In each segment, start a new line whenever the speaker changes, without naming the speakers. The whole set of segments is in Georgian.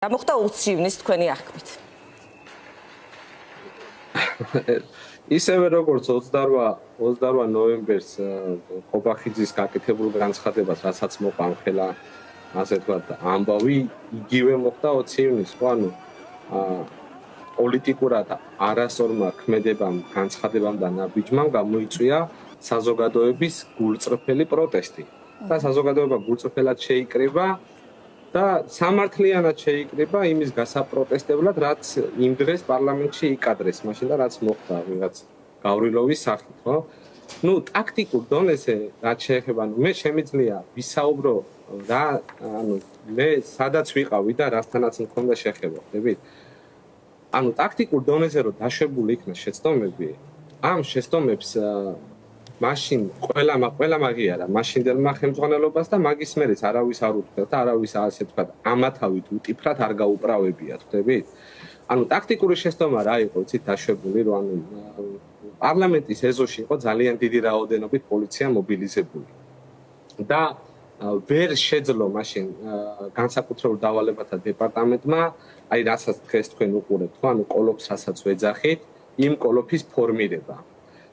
რა მოხდა 20 ივნის თქვენი აღქმით?
ისევე როგორც 28 ნოემბერს ყობახიძის გაკეთებულ განცხადებას, რასაც მოყვა ხელა, ასე ვთქვათ, ამბავი, იგივე მოხდა 20 ივნის, ხო, ანუ პოლიტიკურად არასწორმა ქმედებამ, განცხადებამ და ნაბიჯმამ გამოიწვია საზოგადოების გულწრფელი პროტესტი. და საზოგადოება გულწრფელად შეიკრიბა და სამართლიანად შეიკრიბა იმის გასაპროტესტებლად, რაც იმ დღეს პარლამენტში იკადრეს, მაშინ და რაც მოხდა ვიღაც გავრილოვის სახით, ხო? ნუ ტაქტიკურ დონეზე რაც შეეხება, მე შემიძლია ვისაუბრო რა, ანუ მე სადაც ვიყავი და რასთანაც მქონდა შეხება, ხდებით? ანუ ტაქტიკურ დონეზე რომ დაშვებული იქნა შეცდომები, ამ შეცდომებს მაშინ ყველა მაგიარა მაშინდელმა ხელმძღვანელობას და მაგის მერეც არავის არ უთქვდა და არავის ასე ვთქვათ ამათავით უტიფრად არ გაუპრავებიათ, ხდებით? ანუ ტაქტიკური შეცდომა რა იყო, იცით, დაშვებული, რომ ანუ პარლამენტის ეზოში იყო ძალიან დიდი რაოდენობით პოლიცია მობილიზებული. და ვერ შეძლო მაშინ განსაკუთრებულ დავალებათა დეპარტამენტმა, აი რასაც დღეს თქვენ უყურებთ, ხო, ანუ კოლოფს რასაც ვეძახით, იმ კოლოფის ფორმირება.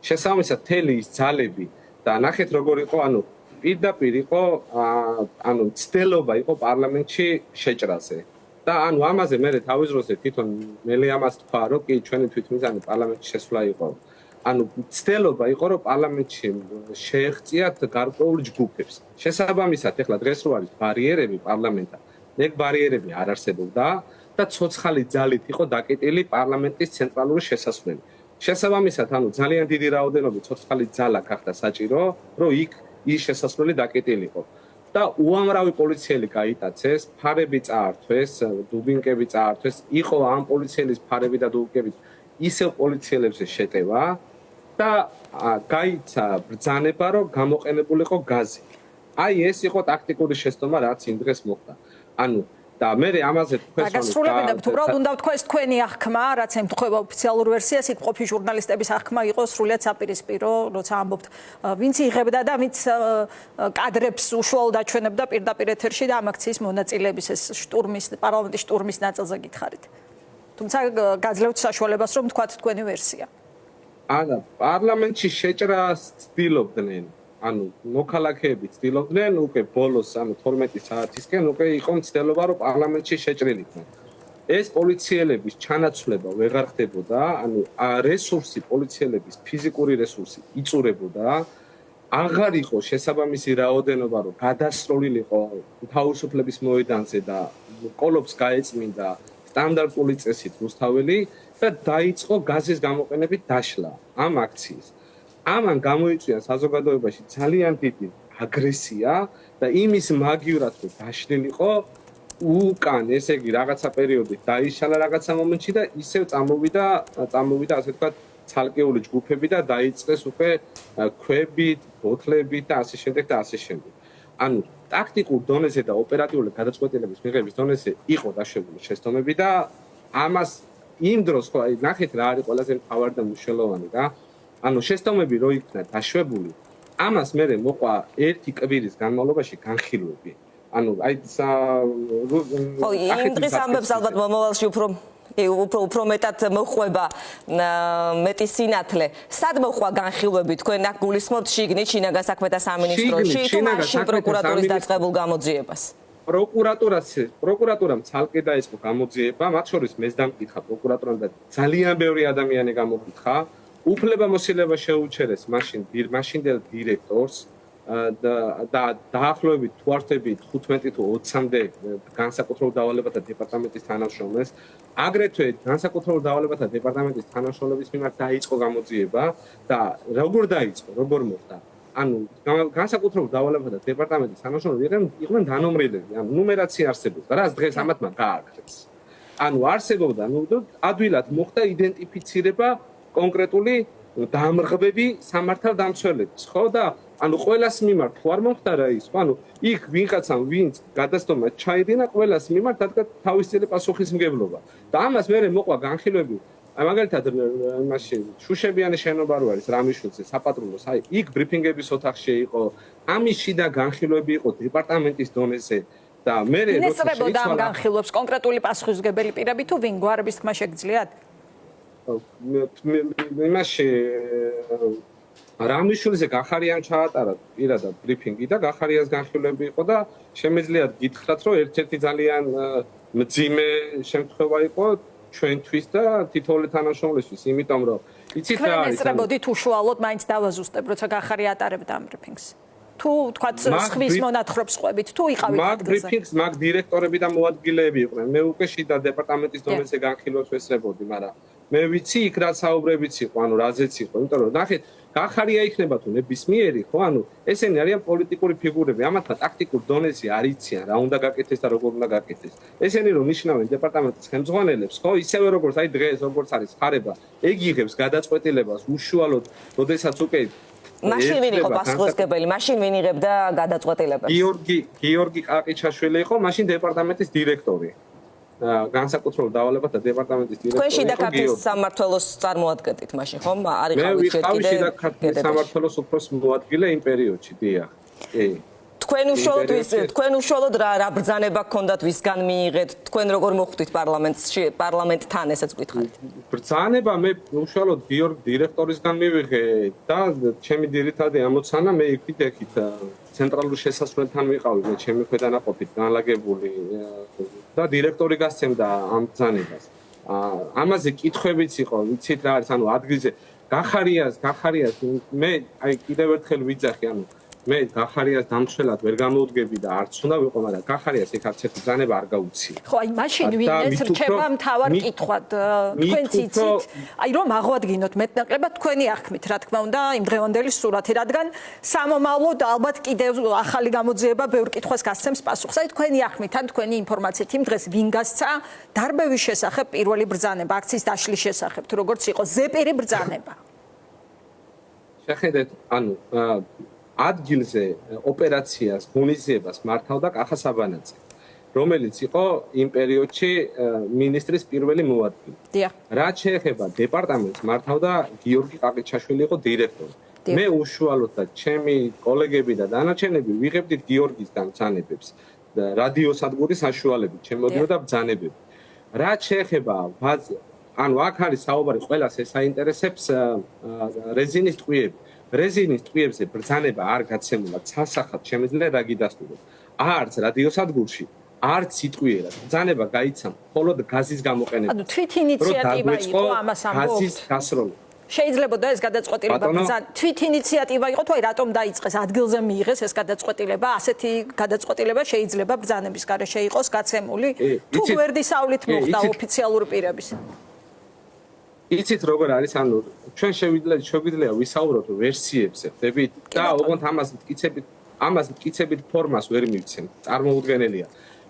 შესაბამისად, მთელი ის ძალები და ნახეთ როგორ იყო, ანუ პირდაპირ იყო, ანუ ცდელობა იყო პარლამენტში შეჭრაზე. და ანუ ამაზე მე თავის დროზე თვითონ მელი ამას თქვა, რომ კი ჩვენი თვითმიზანი პარლამენტში შესვლა იყო. ანუ ცდელობა იყო, რომ პარლამენტში შეეღწიათ გარკვეულ ჯგუფებს. შესაბამისად, ეხლა დღეს რო არის ბარიერები პარლამენტთან, ეგ ბარიერები არ არსებობდა და ცოცხალი ძალით იყო დაკეტილი პარლამენტის ცენტრალური შესასვლელი. შესაბამისად, ანუ ძალიან დიდი რაოდენობით ცოცხალი ძალა გახდა საჭირო, რომ იქ ის შესასვლელი დაკეტილიყო. და უამრავი პოლიციელი გაიტაცეს, ფარები წაართვეს, დუბინკები წაართვეს, იყო ამ პოლიციელის ფარები და დუბინკებით ისევ პოლიციელებზე შეტევა და გაიცა ბრძანება, რომ გამოყენებულიყო გაზი. აი ეს იყო ტაქტიკური შეცდომა, რაც იმ დღეს მოხდა. ანუ და მე ამაზე თქვენ
გასრულებინებთ, უბრალოდ უნდა ვთქვა ეს თქვენი აღქმა, რაც ემთხვევა ოფიციალურ ვერსიას, იქ ყოფილი ჟურნალისტების აღქმა იყო სრულიად საპირისპირო, როცა ამბობთ, ვინც იღებდა და ვინც კადრებს უშუალოდ აჩვენებდა პირდაპირ ეთერში და ამ აქციის მონაწილეების ეს შტურმის, პარლამენტის შტურმის ნაწილზე გითხარით. თუმცა გაძლევთ საშუალებას, რომ თქვათ თქვენი ვერსია.
არა, პარლამენტში შეჭრას ცდილობდნენ. ანუ მოქალაქეები ცდილობდნენ უკვე ბოლოს, ანუ 12 საათისკენ უკვე იყო მცდელობა, რომ პარლამენტში შეჭრილიყვნენ. ეს პოლიციელების ჩანაცვლება ვეღარ ხდებოდა, ანუ რესურსი, პოლიციელების ფიზიკური რესურსი იწურებოდა, აღარ იყო შესაბამისი რაოდენობა, რომ გადასროლილიყო თავისუფლების მოედანზე და კოლოფს გაეწმინდა სტანდარტული წესით რუსთაველი და დაიწყო გაზის გამოყენებით დაშლა ამ აქციის. ამან გამოიწვია საზოგადოებაში ძალიან დიდი აგრესია და იმის მაგივრად რომ დაშლილიყო უკან, ესე იგი რაღაცა პერიოდით დაიშალა რაღაცა მომენტში და ისევ წამოვიდა ასე ვთქვათ ცალკეული ჯგუფები და დაიწყეს უკვე ქვებით, ბოთლებით და ასე შემდეგ და ასე შემდეგ. ანუ ტაქტიკურ დონეზე და ოპერატიული გადაწყვეტილების მიღების დონეზე იყო დაშვებული შეცდომები და ამას იმ დროს ხო აი ნახეთ რა არის ყველაზე მთავარი და მნიშვნელოვანი რა. ანუ შეცდომები რო იქნა დაშვებული, ამას მერე მოყვა ერთი კვირის განმავლობაში განხილვები. ანუ აი
ხო, იმ დღის ამბებს ალბათ მომავალში უფრო მეტად მოხვება მეტი სინათლე. სად მოხვა განხილვები თქვენ აქ გულისხმობთ შიგნით შინაგან საქმეთა სამინისტროში თუ მაშინ პროკურატურის დაწყებულ გამოძიებას?
პროკურატურამ ცალკე დაიწყო გამოძიება, მათ შორის მეც დამკითხა პროკურატურამ და ძალიან ბევრი ადამიანი გამოკითხა. უფლებამოსილება შეუჩერეს მაშინდელ დირექტორს და დაახლოებით თუ არ ვთქვი 15 თუ 20-მდე განსაკუთრებულ დავალებათა დეპარტამენტის თანამშრომელს, აგრეთვე განსაკუთრებულ დავალებათა დეპარტამენტის თანამშრომლების მიმართ დაიწყო გამოძიება და როგორ დაიწყო, როგორ მოხდა? ანუ განსაკუთრებულ დავალებათა დეპარტამენტის თანამშრომლები იყვნენ დანომრილები, ანუ ნუმერაცია არსებობდა, რაც დღეს ამათმა გააკეთეს. ანუ არსებობდა, ადვილად მოხდა იდენტიფიცირება კონკრეტული დამრღბები სამართალდამცველების, ხო და ანუ ყველას მიმართ თუ არ მომხდარა ის, ანუ იქ ვინკაცამ ვინც გადასტომა ჩაიდინა ყველას მიმართ დადგა თავისწინი პასუხისმგებლობა. და ამას მერე მოყვა განხილვები, მაგალითად იმაში შუშებიანი შენობა რო არის რამიშვილზე საპატრულოს, აი იქ ბრიფინგების ოთახში იყო, ამის შიდა განხილვები იყო დეპარტამენტის დონეზე და მე
ინესწრებოდა ამ განხილვებს კონკრეტული პასუხისმგებელი პირები თუ ვინ გვარების თქმა შეგძლიათ?
იმაში რამიშვილზე გახარიან ჩაატარა პირადად ბრიფინგი და გახარიას განხილვები იყო და შემეძლიათ გითხრათ რომ ერთ-ერთი ძალიან მძიმე შემთხვევა იყო ჩვენთვის და თითოეული თანამშრომლისთვის, იმიტომ რომ იცით რა არის?
ინესწრებოდით უშუალოდ მაინც დავაზუსტებ, როცა გახარია ატარებდა ამ ბრიფინგს. თუ თქვა სხვის მონათხრობს ყვებით, თუ იყავით
მაგ ბრიფინგს მაგ დირექტორები და მოადგილეები იყვნენ. მე უკვე შიდა დეპარტამენტის დონეზე განხილვებს ვესწრებოდი, მაგრამ მე ვიცი იქ რა საუბრებიც იყო, ანუ რაზეც იყო, იმიტომ რომ ნახეთ, გახარია იქნება თუ ნებისმიერი, ხო, ანუ ესენი არიან პოლიტიკური ფიგურები, ამათმა ტაქტიკურ დონეზე არ იციან რა უნდა გაკეთდეს და როგორ უნდა გაკეთდეს. ესენი რომ ნიშნავენ დეპარტამენტის ხელმძღვანელებს, ხო, ისევე როგორც აი დღეს როგორც არის ხარება, ეგ იღებს გადაწყვეტილებას უშუალოდ, როდესაც უკვე
მაშინ ვინ იყო პასუხისმგებელი? მაშინ ვინ იღებდა გადაწყვეტილებას?
გიორგი ყაყიჩაშვილი იყო მაშინ დეპარტამენტის დირექტორი. განსაკუთრებულ დავალებათა დეპარტამენტის დირექტორი.
თქვენ შიდა ქართლის სამმართველოს წარმოადგენთ მაშინ, ხომ? არ იყავით
მე ვიყავი შიდა ქართლის სამმართველოს უფროს მოადგილე იმ პერიოდში, დიახ. კი.
თქვენ უშუალოდ რა ბრძანება გქონდათ ვისგან მიიღეთ? თქვენ როგორ მოხვდით პარლამენტთან, ესეც გითხარით?
ბრძანება მე უშუალოდ გიორგი დირექტორისგან მივიღე და ჩემი ძირითადი ამოცანა მე იქით ცენტრალურ შესასვლელთან ვიყავი, მე ჩემი ქვედანაყოფით განლაგებული და დირექტორი გასცემდა ამ ბრძანებას. ამაზე კითხვებიც იყო, ვიცით რა არის, ანუ ადგილზე გახარიას მე აი კიდევ ერთხელ ვიძახი, ანუ მე გახარიას დამცველად ვერ გამოვდგები და არც უნდა ვიყო, მაგრამ გახარიას იქ არც ერთი ბრძანება არ გაუცია.
ხო, აი მაშინ ვინც რჩება მთავარ კითხვად, თქვენც იცით, აი რომ აღვადგინოთ მეტნაკლებად თქვენი აღქმით, რა თქმა უნდა, იმ დღევანდელი სურათი, რადგან სამომავლოდ ალბათ კიდევ ახალი გამოძიება ბევრ კითხვას გასცემს პასუხს. აი თქვენი აღქმით, ან თქვენი ინფორმაციით იმ დღეს ვინ გასცა დარბევის შესახებ პირველი ბრძანება, აქციის დაშლის შესახებ, თუ როგორც იყო ზეპირი ბრძანება.
შეხედეთ, ანუ ადგილზე ოპერაციას, ღონისძიებას მართავდა კახა საბანაძე, რომელიც იყო იმ პერიოდში მინისტრის პირველი მოადგილე.
დიახ.
რაც შეეხება დეპარტამენტს მართავდა გიორგი ყაყიჩაშვილი იყო დირექტორი. მე უშუალოდ და ჩემი კოლეგები და დანარჩენები ვიღებდით გიორგისგან ბრძანებებს. რადიოსადგურის საშუალებით შემოდიოდა ბრძანებები. რაც შეეხება ანუ აქ არის საუბარი ყველას ესაინტერესებს რეზინის ტყვიები. რეზინის ტყვიებზე ბრძანება არ გაცემულა, სასახად შემიძლია დაგიდასტუროთ. არც რადიოსადგურში, არც სიტყვიერად. ბრძანება გაიცა მხოლოდ გაზის გამოყენებით.
ანუ თვით ინიციატივა იყო ამას ამბობთ.
გაზის გასროლა.
შეიძლება ეს გადაწყვეტილება თვით ინიციატივა იყო თუ აი რატომ დაიწყეს ადგილზე მიიღეს ეს გადაწყვეტილება, ასეთი გადაწყვეტილება შეიძლება ბრძანების გარეშე იყოს გაცემული თუ გვერდისავლით მოხდა ოფიციალური პირების.
იცით როგორ არის, ანუ ჩვენ შეგვიძლია ვისაუბროთ ვერსიებზე, ხდებით და ოღონდ ამას მტკიცებით ფორმას ვერ მივცემთ. წარმოუდგენელია.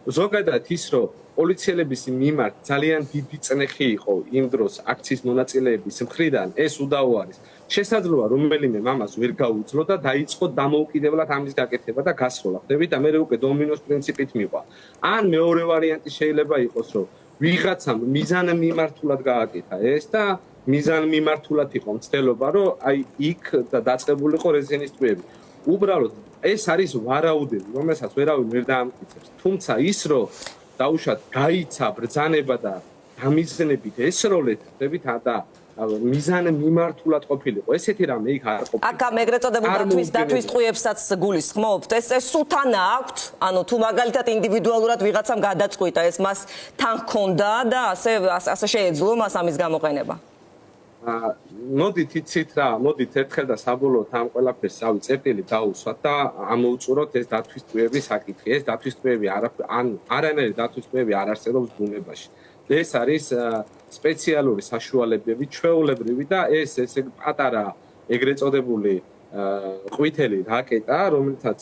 ზოგადად ის რომ პოლიციელების მიმართ ძალიან დიდი წნეხი იყო იმ დროს აქციის მონაწილეების მხრიდან, ეს უდაო არის. შესაძლოა რომელიმე მამას ვერ გაუძლო და დაიწყო დამოუკიდებლად ამის გაკეთება და გასროლა, ხდებით და მე უკვე დომინოს პრინციპით მიყვა. ან მეორე ვარიანტი შეიძლება იყოს, რომ ვიღაცამ მიზანმიმართულად გააკეთა ეს და მიზანმიმართულად იყო მცდელობა, რომ აი იქ დაწყებულიყო რეზინის ტყვიები. უბრალოდ ეს არის ვარაუდები, რომელსაც ვერავინ ვერ დაამტკიცებს. თუმცა ის რომ დაუშვათ გაიცა ბრძანება და დამიზნებით ესროლეთ, ხდებით და მიზანმიმართულად ყოფილიყო. ესეთი რამე იქ არ ყოფილა.
აქ ეგრეთ წოდებულ დათვის ტყვიებსაც გულისხმობთ. ეს სულთან აქვთ, ანუ თუ მაგალითად ინდივიდუალურად ვიღაცამ გადაწყვიტა, ეს მას თან ჰქონდა და ასე შეეძლო მას ამის გამოყენება.
მოდით იცით რა, მოდით ერთხელ და საბოლოოდ ამ ყველაფერს ავი წერტილი დაუსვათ და ამოუწუროთ ეს დათვის ტყვიების საკითხი. ეს დათვის ტყვიები არანაირი დათვის ტყვიები არ არსებობს ბუნებაში. ეს არის სპეციალური საშუალებები, ჩვეულებრივი და ეს პატარა ეგრეთ წოდებული ყვითელი რაკეტა, რომელთაც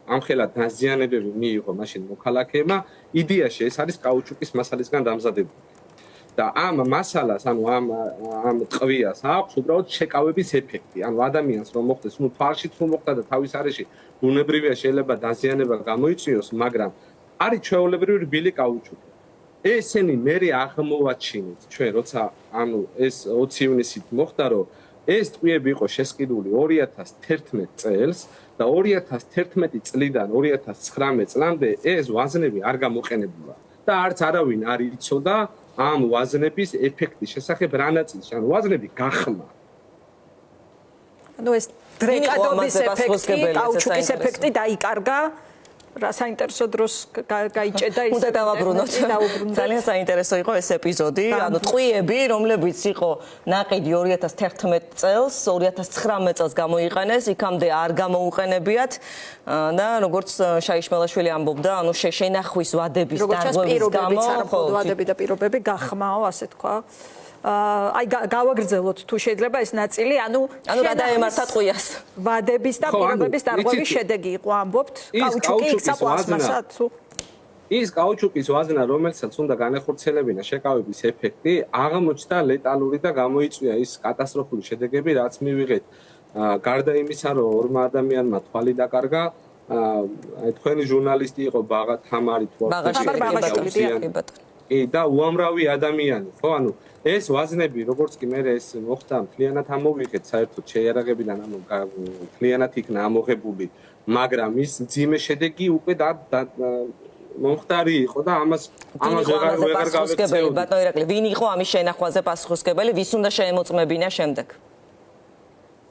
ამხელად დაზიანებები მიიღო მაშინ მოქალაქეებმა, იდეაში ეს არის კაუჩუკის მასალისგან დამზადებული. და ამ მასალას, ანუ ამ ტყვიას აქვს უბრალოდ შეკავების ეფექტი. ანუ ადამიანს რომ მოხდეს, ნუ თვალშიც რომ მოხდა და თავის არეში ბუნებრივია შეიძლება დაზიანება გამოიწვიოს, მაგრამ არის ჩვეულებრივი რბილი კაუჩუკი. ესენი მერე აღმოვაჩინეთ ჩვენ, როცა ანუ ეს 20 ივნისით მოხდა, რომ ეს ტყვიები იყო შესყიდული 2011 წელს და 2011 წლიდან 2019 წლამდე ეს ვაზნები არ გამოყენებულა და არც არავინ არ იცოდა ამ ვაზნების ეფექტის შესახებ რა ნაწილში, ანუ ვაზნები გახმა.
ანუ ეს დრეკადობის ეფექტი, კაუჩუკის ეფექტი დაიკარგა. რა საინტერესო დროს გაიჭედა ის.
უნდა დავაბრუნოთ. ძალიან საინტერესო იყო ეს ეპიზოდი. ანუ ტყვიები, რომლებიც იყო ნაყიდი 2011 წელს, 2019 წელს გამოიყენეს, იქამდე არ გამოუყენებიათ და როგორც შაიშმელაშვილი ამბობდა, ანუ შენახვის ვადების დარღვევის გამო,
ხო, ვადები და პირობები გახმაო, ასე თქვა. აი გავაგრძელოთ თუ შეიძლება ეს ნაწილი, ანუ
რა დაემართა ტყვიას.
ვადების და პირობების დარღვევის შედეგი იყო, ამბობთ, კაუჩუკი იქცა პლასმასა თუ
ის კაუჩუკის ვაზნა, რომელსაც უნდა განეხორციელებინა შეკავების ეფექტი, აღმოჩნდა ლეტალური და გამოიწვია ის კატასტროფული შედეგები, რაც მივიღეთ. გარდა იმისა, რომ ორმა ადამიანმა თვალი დაკარგა, აი თქვენი ჟურნალისტი იყო ბაღა თამარი თვარჩელი და უამრავი ადამიანი, ხო, ანუ ეს ვაზნები, როგორც კი მე ეს მოხდა, მთლიანად ამოვიღეთ საერთოდ შეიარაღებიდან, ანუ მთლიანად იქნა ამოღებული, მაგრამ ის ძიმე შედეგი უკვე მომხდარი იყო და ამას ვეღარ გავეცეოდი.
ბატონო ირაკლი, ვინ იყო ამის შენახვაზე პასუხისმგებელი, ვის უნდა შეემოწმებინა შემდეგ?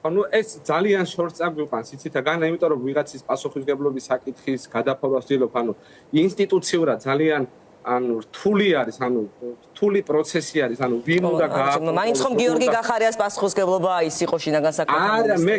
ანუ ეს ძალიან შორს წაგვიყვანს, იცით, განა, იმიტომ რომ ვიღაცის პასუხისმგებლობის საკითხის გადაფარვას ვცდილობ, ანუ ინსტიტუციურად ძალიან ანუ რთული არის, ანუ რთული პროცესი არის, ანუ ვინ უნდა გააკეთოს.
მაინც ხომ გიორგი გახარიას პასუხისმგებლობა ის იყო შინაგან საქმეთა
არა, მე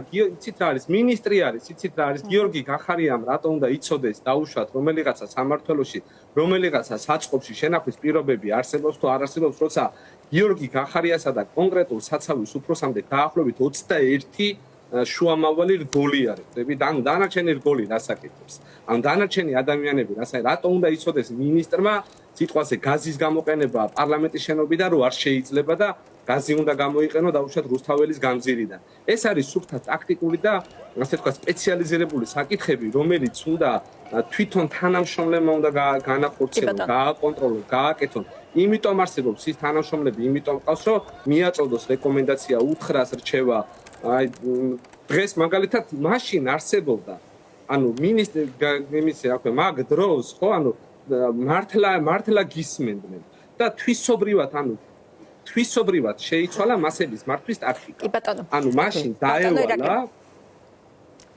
იცით რა არის, მინისტრი არის, იცით რა არის, გიორგი გახარიამ რატომ უნდა იცოდეს დაუშვათ რომელიღაცა სამმართველოში, რომელიღაცა საწყობში შენახვის პირობები არსებობს თუ არ არსებობს, როცა გიორგი გახარიასა და კონკრეტულ საცავის უფროსამდე დაახლოებით 21 შუამავალი რგოლი არის. ანუ დანარჩენი რგოლი რასაკეთებს? ანუ დანარჩენი ადამიანები რატომ უნდა იცოდეს მინისტრმა სიტყვაზე გაზის გამოყენება პარლამენტის შენობიდან რო არ შეიძლება და გაზი უნდა გამოიყენო დაუშვათ რუსთაველის გამზირიდან. ეს არის სუფთა ტაქტიკური და ასე თქვა სპეციალიზირებული საკითხები, რომელიც უნდა თვითონ თანამშრომლებმა უნდა განახორციელონ, გააკონტროლონ, გააკეთონ. იმიტომ არსებობს ის თანამშრომლები, იმიტომ ყავს, რომ მიაწოდოს რეკომენდაცია უთხრას რჩევა. აი დღეს მაგალითად მაშინ არსებობდა ანუ მინისტრი იმის რა ქვია მაგ დროს ხო ანუ მართლა გისმენდნენ და თვისობრივად შეიცვალა მასების მართვის ტაქტიკა. ანუ მაშინ დაევალა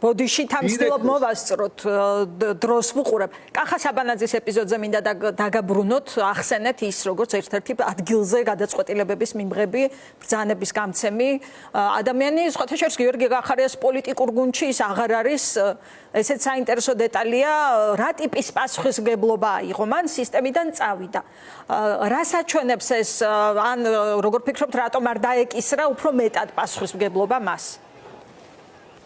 ბოდიში თამსtildeობ მოვასწროთ დროს ვუყურებ. კახა საბანაძის ეპიზოდზე მინდა დაგაბრუნოთ, ახსენეთ ის როგორც ერთ-ერთი ადგილზე გადაწყვეტილებების მიმღები, ბრძანების გამცემი ადამიანი, სხვათა შორის გიორგი გახარიას პოლიტიკურ გუნდში ის აღარ არის, ესეც საინტერესო დეტალია, რა ტიპის პასუხისმგებლობა იყო მან სისტემიდან წავიდა. რას აჩვენებს ეს, ან როგორ ფიქრობთ, რატომ არ დაეკისრა უფრო მეტად პასუხისმგებლობა მას?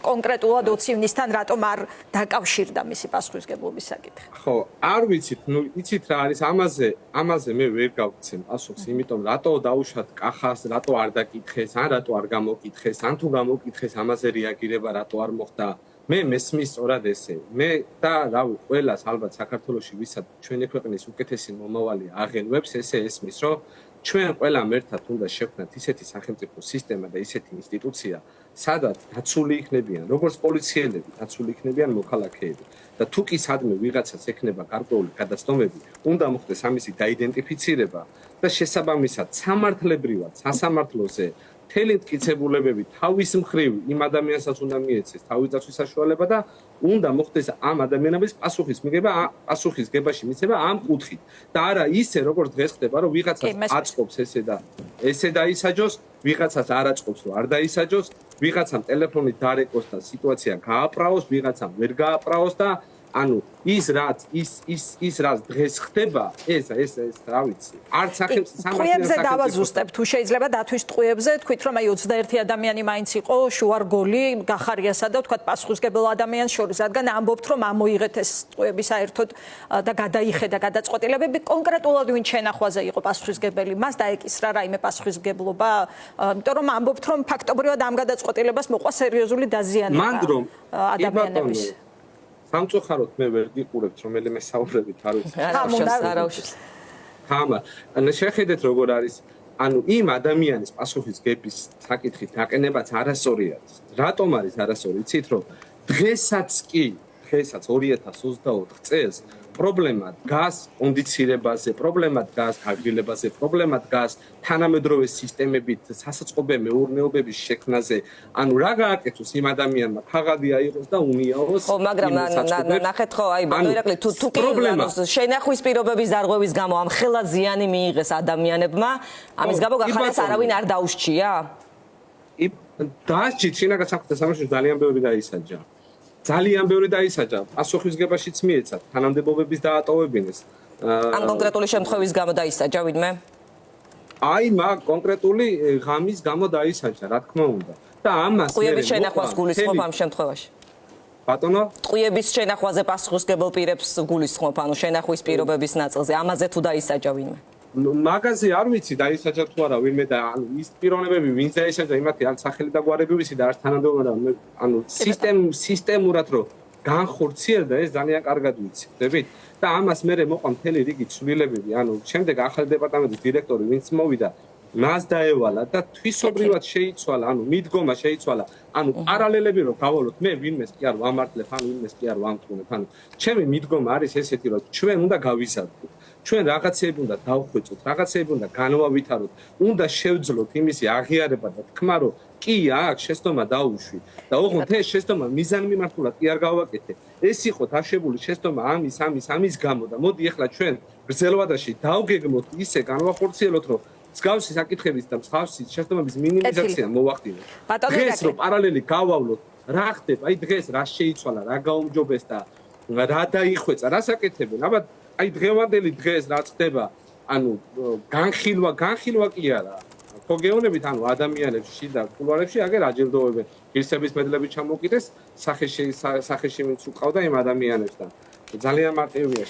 კონკრეტულად 20 ივნისთან რატომ არ დაკავშირდა მისი პასუხისმგებლობის საკითხი?
ხო, არ ვიცით, იცით რა არის, ამაზე მე ვერ გავცემ პასუხს, იმიტომ რატო დაუშვათ კახას, რატო არ დაკითხეს, ან რატო არ გამოკითხეს, ან თუ გამოკითხეს, ამაზე რეაგირება რატო არ მოხდა. მე მესმის სწორად ესე. მე და რავი, ყველას ალბათ საქართველოში ვისაც ჩვენი ქვეყნის უკეთესი მომავალი აღელვებს, ესე ესმის, რომ ჩვენ ყველამ ერთად უნდა შევქმნათ ისეთი სახელმწიფო სისტემა და ისეთი ინსტიტუცია, სადაც დაცული იქნებიან, როგორც პოლიციელები, დაცული იქნებიან მოქალაქეები. და თუ კი სადმე ვიღაცას ექნება გარკვეული გადაცდომები, უნდა მოხდეს ამისი დაიდენტიფიცირება და შესაბამისად სამართლებრივად სასამართლოზე მთელი მტკიცებულებები თავის მხრივ იმ ადამიანსაც უნდა მიეცეს თავის დაცვის საშუალება და უნდა მოხდეს ამ ადამიანების პასუხისგებაში მიცემა ამ კუთხით. და არა ისე როგორც დღეს ხდება, რომ ვიღაცას აწყობს ესე დაისაჯოს, ვიღაცას არ აწყობს, რომ არ დაისაჯოს, ვიღაცამ ტელეფონით დარეკოს და სიტუაცია გააправოს, ვიღაცამ ვერ გააправოს და ანუ ის რაც დღეს ხდება, ეს რა ვიცი. არც სახელმწიფო
ტყვიებზე დავაზუსტებ, თუ შეიძლება დათვის ტყვიებზე, თქვით რომ აი 21 ადამიანი მაინც იყო შუარგოლი გახარიასა და თქვათ პასუხისმგებელ ადამიანს შორის, რადგან ამბობთ რომ ამოიღეთ ეს ტყვიები საერთოდ და გადაიხედა გადაწყვეტილებები, კონკრეტულად ვინ შენახვაზე იყო პასუხისმგებელი, მას დაეკისრა რაიმე პასუხისმგებლობა, იმიტომ რომ ამბობთ რომ ფაქტობრივად ამ გადაწყვეტილებას მოყვა სერიოზული დაზიანება ადამიანების.
სამწუხაროდ მე ვერ გიყურებთ რომელიმე საუბრებით არ ვიცი.
არა უშავს.
ხამა. ანუ შეხედეთ როგორ არის ანუ იმ ადამიანის პასუხის გების საკითხით დაყენებაც არასწორი არის. რატომ არის არასწორი? იცით რომ დღესაც 2024 წელს პრობლემა დგას კონდიცირებაზე, პრობლემა დგას გაგრძელებაზე, პრობლემა დგას თანამედროვე სისტემებით სასაწყობე მეურნეობების შექმნაზე. ანუ რა გააკეთოს იმ ადამიანმა ხაღადი აიღოს და უნიაოს.
ხო, მაგრამ ნახეთ ხო, აი ბატონო ირაკლი, თუ კი შენახვის პირობების დარღვევის გამო ამ ხელა ზიანი მიიღეს ადამიანებმა, ამის გამო გახარეს არავინ არ დაუშჩია?
დაასჭით შინაგან საქმეთა სამინისტროს ძალიან ბევრი დაისაჯა. ძალიან ბევრი დაისაჯა, პასუხისგებაშიც მიეცათ, თანამდებობების დაატოვებინეს.
ამ კონკრეტული შემთხვევის გამო დაისაჯა ვინმე?
აი, მაგ კონკრეტული ღამის გამო დაისაჯა, რა თქმა უნდა. და ამას
ტყუების შენახვას გულისხმობ ამ შემთხვევაში.
ბატონო?
ტყუების შენახვაზე პასუხისგებელ პირებს გულისხმობ, ანუ შენახვის პირობების ნაწილზე, ამაზე თუ დაისაჯა ვინმე?
მაგაზე არ ვიცი დაისაჯა თუ არა ვინმე და ანუ ის პიროვნებები ვინც დაისაჯა იმათი არ სახელი და გვარები ვიცი და არ თანამდებობა და ანუ სისტემურად რომ განხორციელდა ეს ძალიან კარგად ვიცი ხდებით და ამას მე მოყვა მთელი რიგი ცვლილებები ანუ შემდეგ ახალი დეპარტამენტის დირექტორი ვინც მოვიდა მას დაევალა და თვისობრივად შეიცვალა ანუ მიდგომა შეიცვალა ანუ პარალელები რომ გავალოთ მე ვინმეს კი არ ვამართლებ ანუ ვინმეს კი არ ვამტყუნებ ანუ ჩემი მიდგომა არის ესეთი რომ ჩვენ უნდა გავიზარდოთ ჩვენ რაღაცეები უნდა დავხვეწოთ, რაღაცეები უნდა განვავითაროთ, უნდა შევძლოთ იმისი აღიარება და თქმა რომ კი აქ შეცდომა დაუშვი და ოღონდ ეს შეცდომა მიზანმიმართულად კი არ გავაკეთე. ეს იყო დაშებული შეცდომა ამის გამო და მოდი ახლა ჩვენ გრძელვადაში დავგეგმოთ ისე განვახორციელოთ რომ მსგავსი საკითხების და მსგავსი შეცდომების მინიმიზაცია მოვახდინოთ. დღეს რომ პარალელი გავავლოთ, რა ხდება? აი დღეს რა შეიცვალა, რა გაუმჯობეს და რა დაიხვეწა, რა საკეთებენ? აბა აი დღევანდელი დღეს რაც ხდება, ანუ განხილვა კი არა. ხო გეუბნებით, ანუ ადამიანებში და კულუარებში აგერ აჯილდოვებენ. ღირსების მედლები ჩამოკიდეს, სახეში ვინც უყავდა იმ ადამიანებთან. ძალიან მარტივია.